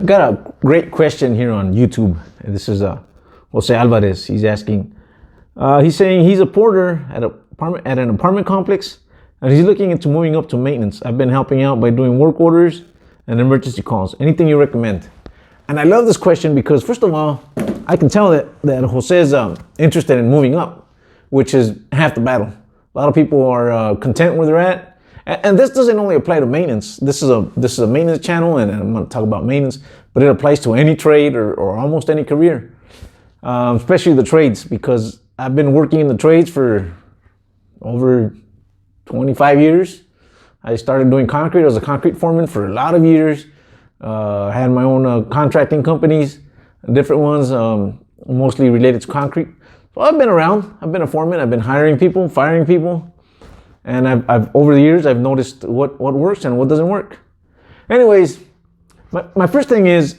I got a great question here on YouTube. This is Jose Alvarez. He's asking, he's saying he's a porter at an apartment complex, and he's looking into moving up to maintenance. I've been helping out by doing work orders and emergency calls. Anything you recommend? And I love this question because, first of all, I can tell that Jose is interested in moving up, which is half the battle. A lot of people are content where they're at. And this doesn't only apply to maintenance. This is a maintenance channel, and I'm going to talk about maintenance, but it applies to any trade or almost any career, especially the trades, because I've been working in the trades for over 25 years. I started doing concrete. I was a concrete foreman for a lot of years. I had my own contracting companies, different ones, mostly related to concrete. So I've been around. I've been a foreman. I've been hiring people, firing people. And I've over the years, I've noticed what works and what doesn't work. Anyways, my first thing is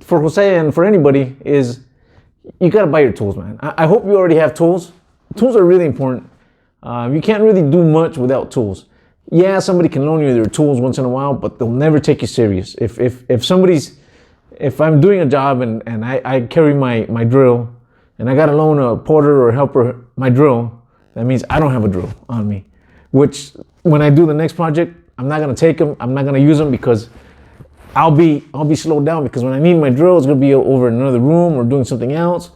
for Jose and for anybody is you got to buy your tools, man. I hope you already have tools. Tools are really important. You can't really do much without tools. Yeah, somebody can loan you their tools once in a while, but they'll never take you serious. If I'm doing a job and I carry my drill and I got to loan a porter or a helper my drill, that means I don't have a drill on me. Which, when I do the next project, I'm not gonna take them. I'm not gonna use them because I'll be slowed down, because when I need my drill, it's gonna be over in another room or doing something else,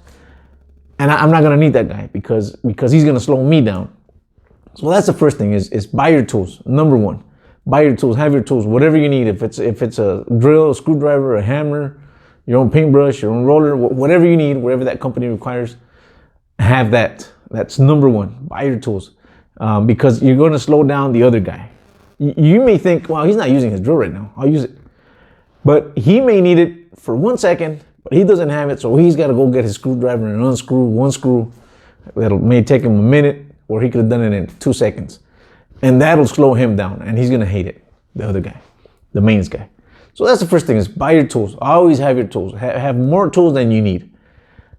and I'm not gonna need that guy because he's gonna slow me down. So that's the first thing is buy your tools. Number one, buy your tools. Have your tools, whatever you need. If it's a drill, a screwdriver, a hammer, your own paintbrush, your own roller, whatever you need, whatever that company requires, have that. That's number one. Buy your tools. Because you're going to slow down the other guy. You may think, well, he's not using his drill right now, I'll use it. But he may need it for 1 second, but he doesn't have it, so he's got to go get his screwdriver and unscrew one screw. That may take him a minute, or he could have done it in 2 seconds. And that'll slow him down, and he's going to hate it, the other guy, the mains guy. So that's the first thing, is buy your tools. Always have your tools. Have more tools than you need.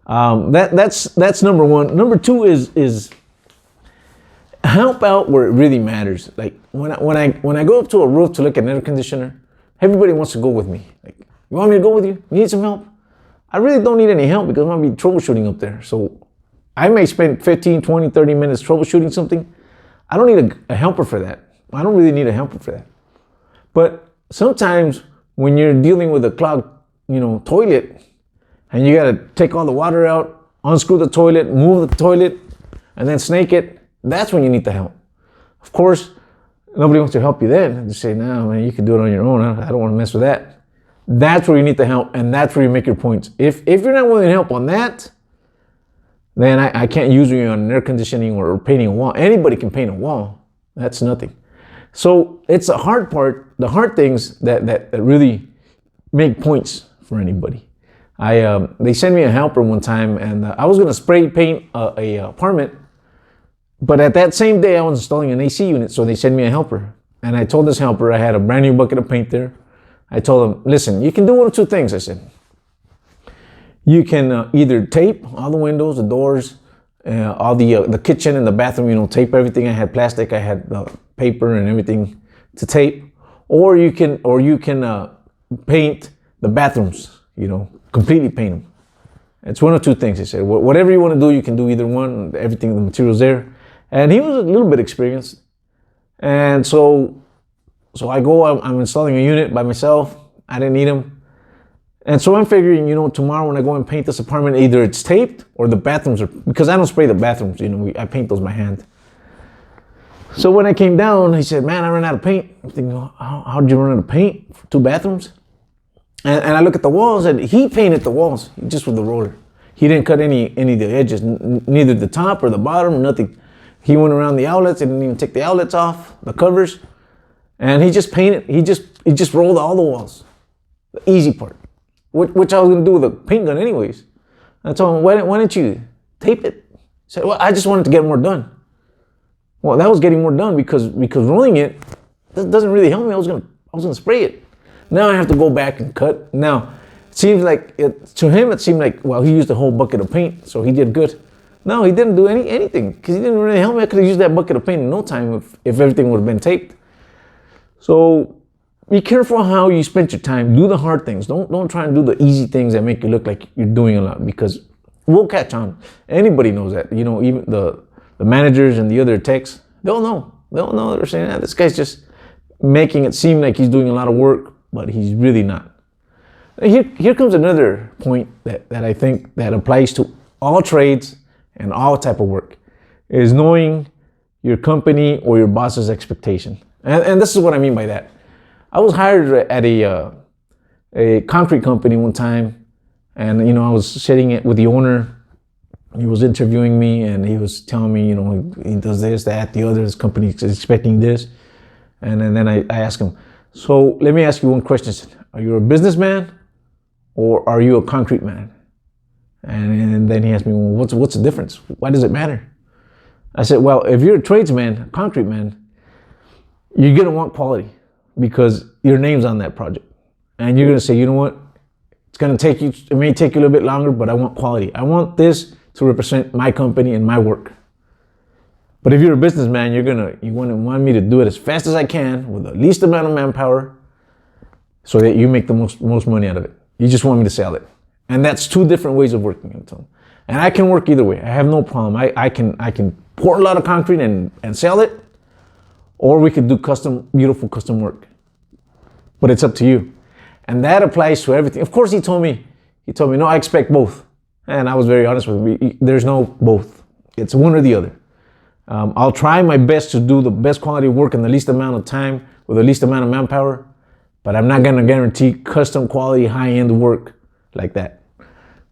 That's number one. Number two is help out where it really matters. Like when I go up to a roof to look at an air conditioner, everybody wants to go with me. Like, you want me to go with you? You need some help? I really don't need any help because I'm going to be troubleshooting up there. So I may spend 15, 20, 30 minutes troubleshooting something. I don't need a helper for that. I don't really need a helper for that. But sometimes when you're dealing with a clogged, toilet, and you got to take all the water out, unscrew the toilet, move the toilet, and then snake it, that's when you need the help. Of course, nobody wants to help you then. They say, no, man, you can do it on your own. I don't want to mess with that. That's where you need the help, and that's where you make your points. If you're not willing to help on that, then I can't use you on air conditioning or painting a wall. Anybody can paint a wall. That's nothing. So it's the hard part, the hard things that really make points for anybody. They sent me a helper one time, and I was going to spray paint a apartment. But at that same day, I was installing an AC unit, so they sent me a helper. And I told this helper I had a brand new bucket of paint there. I told him, listen, you can do one of two things, I said. You can either tape all the windows, the doors, all the kitchen and the bathroom, tape everything. I had plastic, I had paper and everything to tape. Or you can paint the bathrooms, completely paint them. It's one of two things, he said. Whatever you want to do, you can do either one. Everything, the material's there. And he was a little bit experienced. And so I go, I'm installing a unit by myself. I didn't need him. And so I'm figuring, tomorrow when I go and paint this apartment, either it's taped or the bathrooms are, because I don't spray the bathrooms, I paint those by hand. So when I came down, he said, man, I ran out of paint. I'm thinking, how did you run out of paint for 2 bathrooms? And I look at the walls, and he painted the walls just with the roller. He didn't cut any of the edges, neither the top or the bottom, nothing. He went around the outlets and didn't even take the outlets off, the covers, and he just painted. He just rolled all the walls. The easy part, which I was gonna do with a paint gun anyways. I told him, why didn't you tape it? He said, well, I just wanted to get more done. Well, that was getting more done because rolling it doesn't really help me. I was gonna spray it. Now I have to go back and cut. Now, it seems like, to him, it seemed like, well, he used a whole bucket of paint, so he did good. No, he didn't do anything, because he didn't really help me. I could have used that bucket of paint in no time if everything would have been taped. So be careful how you spend your time. Do the hard things. Don't try and do the easy things that make you look like you're doing a lot, because we'll catch on. Anybody knows that. You know, even the managers and the other techs, they'll know. They'll know. They're saying, this guy's just making it seem like he's doing a lot of work, but he's really not. Here comes another point that I think that applies to all trades and all type of work, is knowing your company or your boss's expectation. And this is what I mean by that. I was hired at a concrete company one time, and you know, I was sitting with the owner. He was interviewing me, and he was telling me, you know, he does this, that, the other. This company is expecting this, and then I asked him, so let me ask you one question. Are you a businessman or are you a concrete man? And then he asked me, well, what's the difference? Why does it matter? I said, well, if you're a tradesman, a concrete man, you're gonna want quality because your name's on that project. And you're gonna say, you know what? It may take you a little bit longer, but I want quality. I want this to represent my company and my work. But if you're a businessman, you want me to do it as fast as I can with the least amount of manpower so that you make the most money out of it. You just want me to sell it. And that's two different ways of working. And I can work either way. I have no problem. I can pour a lot of concrete and sell it, or we could do beautiful custom work. But it's up to you. And that applies to everything. Of course, he told me, no, I expect both. And I was very honest with him. There's no both. It's one or the other. I'll try my best to do the best quality work in the least amount of time with the least amount of manpower, but I'm not gonna guarantee custom quality, high-end work like that.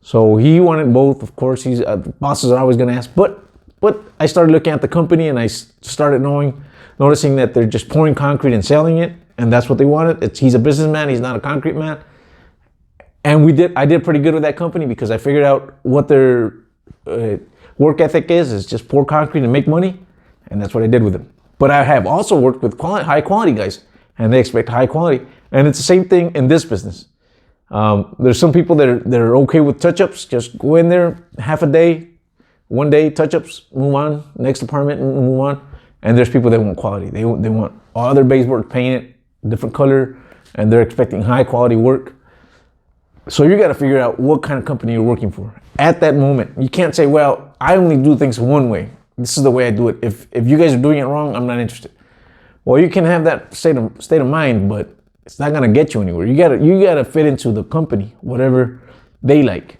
So he wanted both. Of course, bosses are always gonna ask, but I started looking at the company, and I started noticing that they're just pouring concrete and selling it, and that's what they wanted. He's a businessman, he's not a concrete man. And I did pretty good with that company because I figured out what their work ethic is just pour concrete and make money, and that's what I did with them. But I have also worked with high quality guys, and they expect high quality. And it's the same thing in this business. There's some people that are okay with touch-ups. Just go in there, half a day, one day, touch-ups, move on, next department, move on. And there's people that want quality. They want all their baseboard painted, different color, and they're expecting high quality work. So you got to figure out what kind of company you're working for at that moment. You can't say, well, I only do things one way. This is the way I do it. If you guys are doing it wrong, I'm not interested. Well, you can have that state of mind, but it's not gonna get you anywhere. You gotta fit into the company, whatever they like.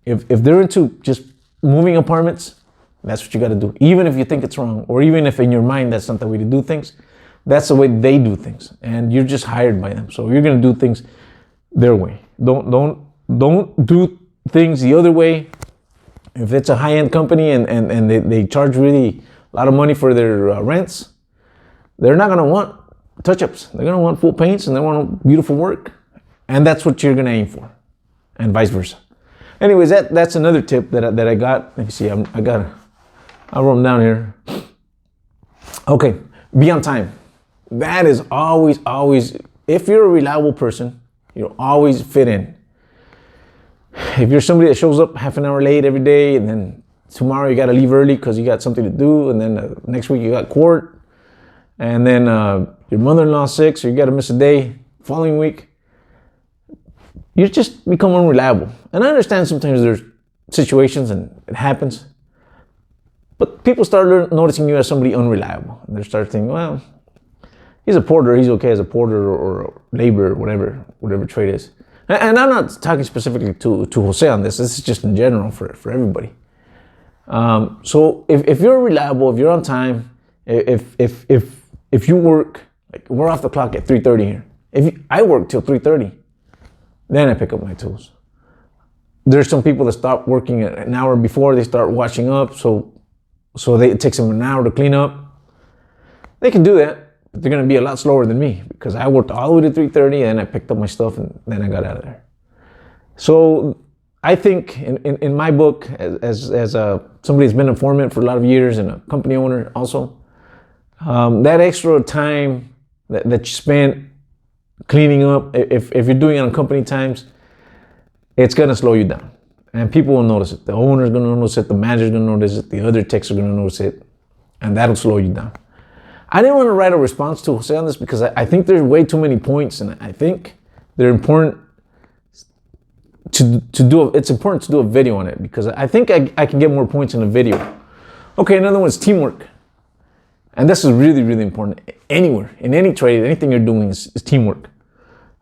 If they're into just moving apartments, that's what you gotta do. Even if you think it's wrong, or even if in your mind that's not the way to do things, that's the way they do things, and you're just hired by them. So you're gonna do things their way. Don't do things the other way. If it's a high-end company and they charge really a lot of money for their rents, they're not gonna want touch-ups. They're gonna want full paints, and they want beautiful work, and that's what you're gonna aim for, and vice versa. Anyways, that's another tip that I got. Let me see. I wrote them down here. Okay, be on time. That is always. If you're a reliable person, you'll always fit in. If you're somebody that shows up half an hour late every day, and then tomorrow you got to leave early because you got something to do, and then next week you got court, and then your mother-in-law's sick, so you got to miss a day. Following week, you just become unreliable. And I understand sometimes there's situations and it happens, but people start noticing you as somebody unreliable, and they start thinking, well, he's a porter, he's okay as a porter or labor, whatever trade is. And I'm not talking specifically to Jose on this. This is just in general for everybody. So if you're reliable, if you're on time, if you work, like we're off the clock at 3:30 here. I work till 3:30, then I pick up my tools. There's some people that start working an hour before they start washing up, so it takes them an hour to clean up. They can do that. They're going to be a lot slower than me because I worked all the way to 3:30 and I picked up my stuff and then I got out of there. So I think in my book, as somebody that's been a foreman for a lot of years and a company owner also, that extra time that you spend cleaning up, if you're doing it on company times, it's going to slow you down. And people will notice it. The owner's going to notice it. The manager's going to notice it. The other techs are going to notice it. And that'll slow you down. I didn't want to write a response to Jose on this because I think there's way too many points, and I think they're important to do. It's important to do a video on it because I think I can get more points in a video. Okay, another one is teamwork. And this is really, really important anywhere, in any trade, anything you're doing is teamwork.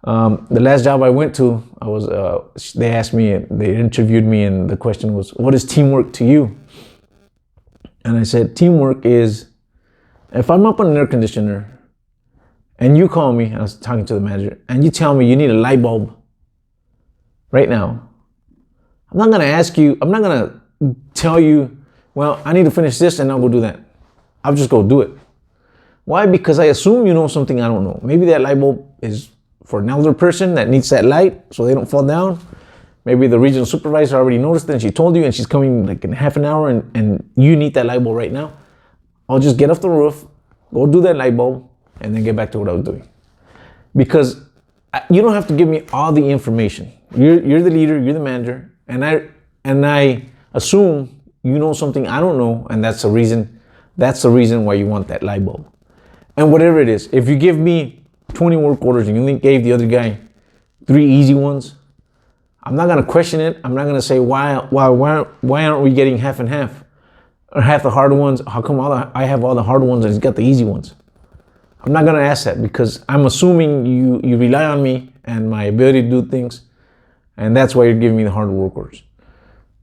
The last job I went to, they asked me, they interviewed me, and the question was, what is teamwork to you? And I said, teamwork is, if I'm up on an air conditioner and you call me, I was talking to the manager, and you tell me you need a light bulb right now, I'm not gonna tell you, well, I need to finish this and I'll go do that. I'll just go do it. Why? Because I assume you know something I don't know. Maybe that light bulb is for an elder person that needs that light so they don't fall down. Maybe the regional supervisor already noticed it and she told you and she's coming like in half an hour and you need that light bulb right now. I'll just get off the roof, go do that light bulb, and then get back to what I was doing. Because you don't have to give me all the information. You're the leader, you're the manager, and I assume you know something I don't know, and that's the reason why you want that light bulb. And whatever it is, if you give me 20 work orders and you only gave the other guy 3 easy ones, I'm not gonna question it. I'm not gonna say why aren't we getting half and half, or half the hard ones? How come I have all the hard ones and he's got the easy ones? I'm not gonna ask that because I'm assuming you rely on me and my ability to do things, and that's why you're giving me the hard work orders.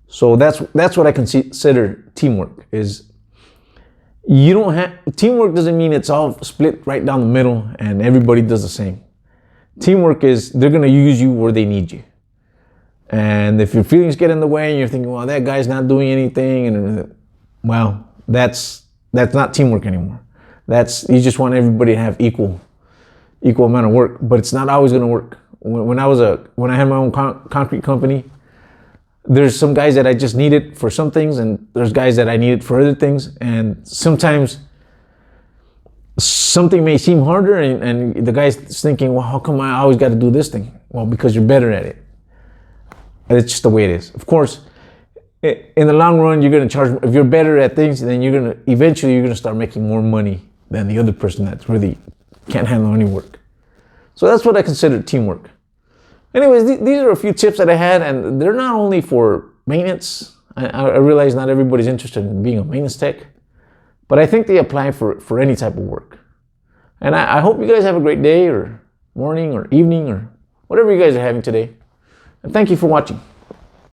So that's what I consider teamwork. Is teamwork doesn't mean it's all split right down the middle and everybody does the same. Teamwork is they're gonna use you where they need you. And if your feelings get in the way and you're thinking, well, that guy's not doing anything, and well, that's not teamwork anymore. You just want everybody to have equal amount of work, but it's not always gonna work. When I had my own concrete company, there's some guys that I just needed for some things, and there's guys that I needed for other things. And sometimes something may seem harder, and the guy's thinking, well, how come I always got to do this thing? Well, because you're better at it. And it's just the way it is. Of course, in the long run, you're going to charge. If you're better at things, then eventually you're going to start making more money than the other person that really can't handle any work. So that's what I consider teamwork. Anyways, these are a few tips that I had, and they're not only for maintenance. I realize not everybody's interested in being a maintenance tech, but I think they apply for any type of work. And I hope you guys have a great day or morning or evening or whatever you guys are having today. And thank you for watching.